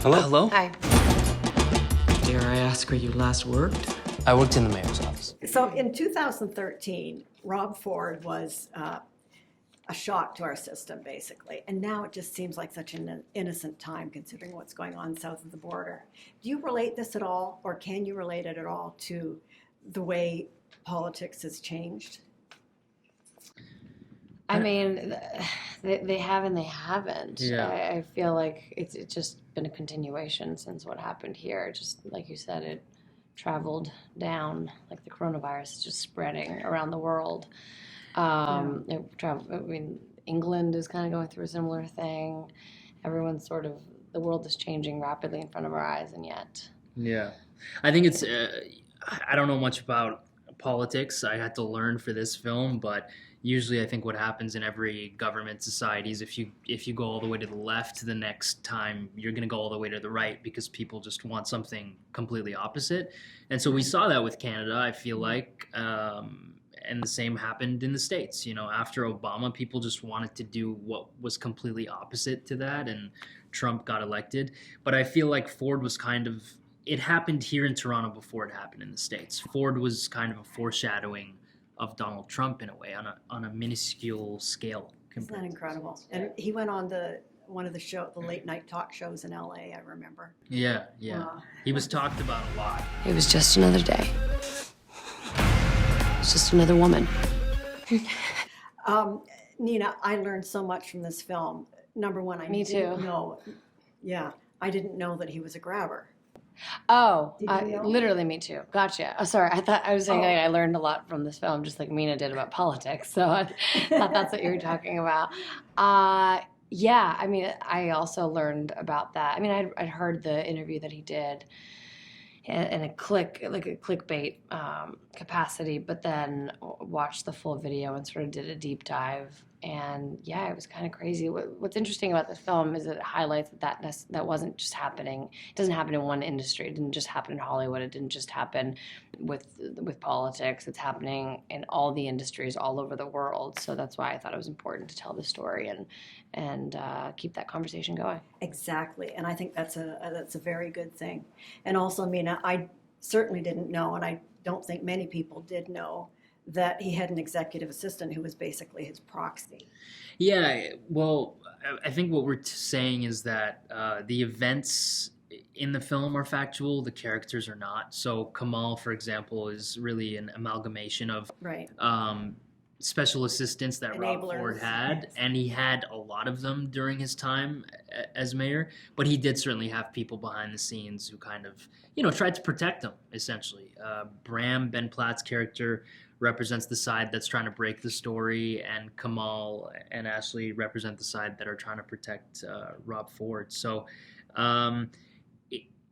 Hello? Hello? Hi. Dare I ask where you last worked? I worked in the mayor's office. So in 2013, Rob Ford was a shock to our system, basically. And now it just seems like such an innocent time considering what's going on south of the border. Do you relate this at all, or can you relate it at all to the way politics has changed? I mean, they have and they haven't. Yeah. I feel like it's just been a continuation since what happened here. Just like you said, it traveled down like the coronavirus is just spreading around the world. It traveled. I mean, England is kind of going through a similar thing. Everyone's sort of, the world is changing rapidly in front of our eyes, and yet. Yeah. I think it's, I don't know much about politics. I had to learn for this film, but usually I think what happens in every government society is if you go all the way to the left, the next time you're going to go all the way to the right because people just want something completely opposite. And so we saw that with Canada, I feel like, and the same happened in the States. You know, after Obama, people just wanted to do what was completely opposite to that, and Trump got elected. But I feel like Ford was kind of, it happened here in Toronto before it happened in the States. Ford was kind of a foreshadowing of Donald Trump in a way, on a minuscule scale. Isn't that incredible? And he went on one of the late night talk shows in LA, I remember. Yeah. He was talked about a lot. It was just another day. It's just another woman. Nina, I learned so much from this film. Number one, I Me didn't too. know. Yeah, I didn't know that he was a grabber. Oh, Did you know? literally me too. Gotcha. Oh, sorry, I thought I was saying I learned a lot from this film, just like Mina did about politics. So I thought that's what you were talking about. Yeah, I mean, I also learned about that. I mean, I'd heard the interview that he did in a clickbait capacity, but then watched the full video and sort of did a deep dive. And yeah, it was kind of crazy. What's interesting about this film is it highlights that wasn't just happening. It doesn't happen in one industry. It didn't just happen in Hollywood. It didn't just happen with politics. It's happening in all the industries all over the world. So that's why I thought it was important to tell the story and keep that conversation going. Exactly, and I think that's a very good thing. And also, Mina, I certainly didn't know, and I don't think many people did know, that he had an executive assistant who was basically his proxy. Yeah, well, I think what we're saying is that the events in the film are factual, the characters are not. So Kamal, for example, is really an amalgamation of Right. special assistants that Rob Enablers. Ford had, Yes. and he had a lot of them during his time as mayor, but he did certainly have people behind the scenes who kind of, tried to protect him, essentially. Bram, Ben Platt's character, represents the side that's trying to break the story, and Kamal and Ashley represent the side that are trying to protect Rob Ford. So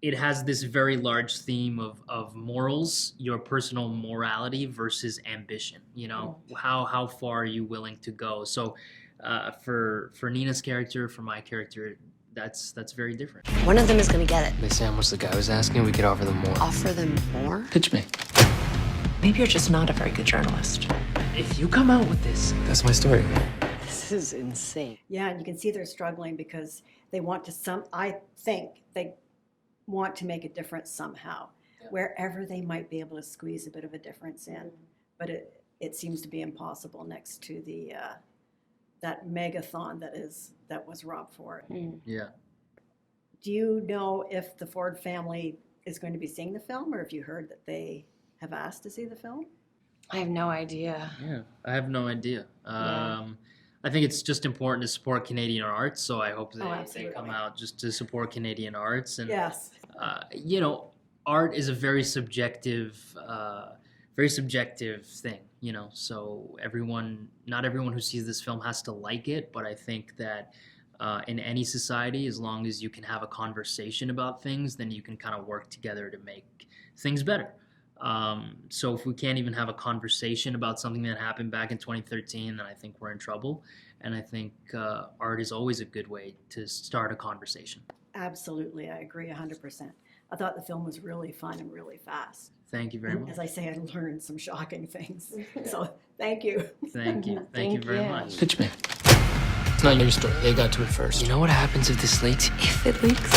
it has this very large theme of morals, your personal morality versus ambition. How far are you willing to go? So for Nina's character, for my character, that's very different. One of them is going to get it. They say how much the guy was asking. We could offer them more. Offer them more? Pitch me. Maybe you're just not a very good journalist. If you come out with this, that's my story. This is insane. Yeah, and you can see they're struggling because they want to I think they want to make a difference somehow, wherever they might be able to squeeze a bit of a difference in. But it seems to be impossible next to the that megathon that was Rob Ford. Yeah. Do you know if the Ford family is going to be seeing the film, or if you heard that they have asked to see the film? I have no idea. Yeah, I have no idea. Yeah. I think it's just important to support Canadian arts, so I hope they absolutely. come out just to support Canadian arts. And Yes. Art is a very subjective thing. So not everyone who sees this film has to like it, but I think that in any society, as long as you can have a conversation about things, then you can kind of work together to make things better. So if we can't even have a conversation about something that happened back in 2013, then I think we're in trouble. And I think art is always a good way to start a conversation. Absolutely, I agree 100%. I thought the film was really fun and really fast. Thank you very much. As I say, I learned some shocking things. So thank you. Thank you. Thank you very you. much. Pitch me. It's not your story. They got to it first. You know what happens if this leaks? If it leaks,